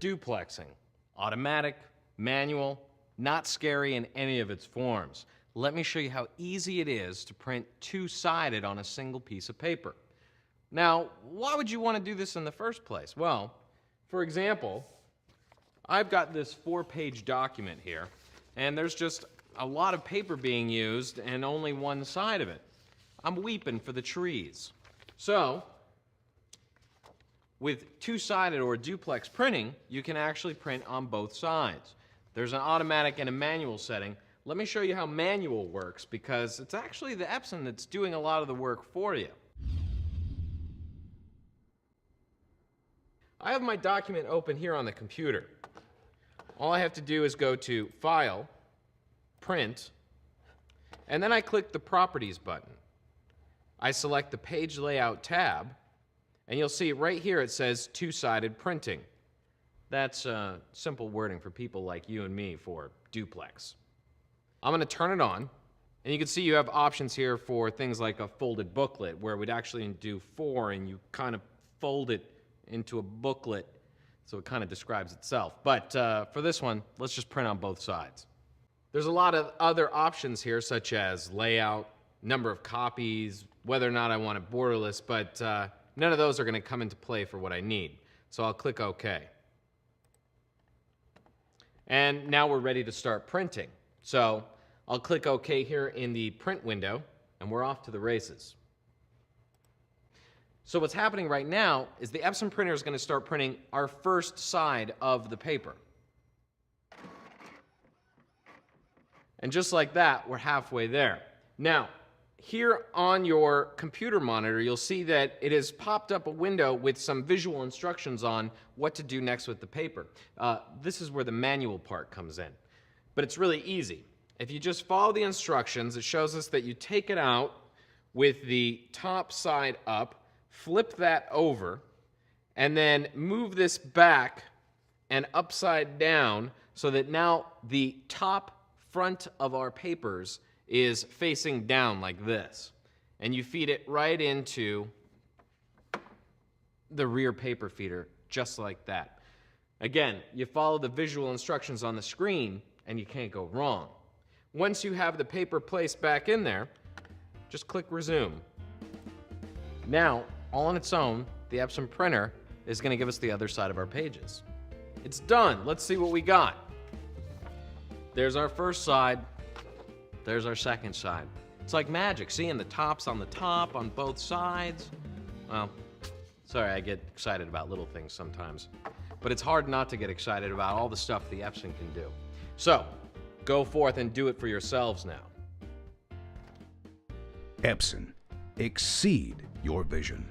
duplexing. Automatic, manual, not scary in any of its forms. Let me show you how easy it is to print two-sided on a single piece of paper. Now, why would you want to do this in the first place? Well, for example, I've got this 4-page document here, and there's just a lot of paper being used and only one side of it. I'm weeping for the trees. So, with two-sided or duplex printing, you can actually print on both sides. There's an automatic and a manual setting. Let me show you how manual works, because it's actually the Epson that's doing a lot of the work for you. I have my document open here on the computer. All I have to do is go to File, Print, and then I click the Properties button. I select the Page Layout tab, and you'll see right here it says two-sided printing. That's simple wording for people like you and me for duplex. I'm going to turn it on, and you can see you have options here for things like a folded booklet, where we'd actually do 4 and you kind of fold it into a booklet so it kind of describes itself. But for this one, let's just print on both sides. There's a lot of other options here, such as layout, number of copies, whether or not I want it borderless, but none of those are going to come into play for what I need. So I'll click OK. And now we're ready to start printing. So I'll click OK here in the print window, and we're off to the races. So what's happening right now is the Epson printer is going to start printing our first side of the paper. And just like that, we're halfway there. Now, here on your computer monitor, you'll see that it has popped up a window with some visual instructions on what to do next with the paper. This is where the manual part comes in. But it's really easy. If you just follow the instructions, it shows us that you take it out with the top side up, flip that over, and then move this back and upside down so that now the top front of our papers is facing down like this. And you feed it right into the rear paper feeder, just like that. Again, you follow the visual instructions on the screen and you can't go wrong. Once you have the paper placed back in there, just click Resume. Now, all on its own, the Epson printer is going to give us the other side of our pages. It's done. Let's see what we got. There's our first side. There's our second side. It's like magic, seeing the tops on the top on both sides. Well, sorry, I get excited about little things sometimes. But it's hard not to get excited about all the stuff the Epson can do. So, go forth and do it for yourselves now. Epson. Exceed your vision.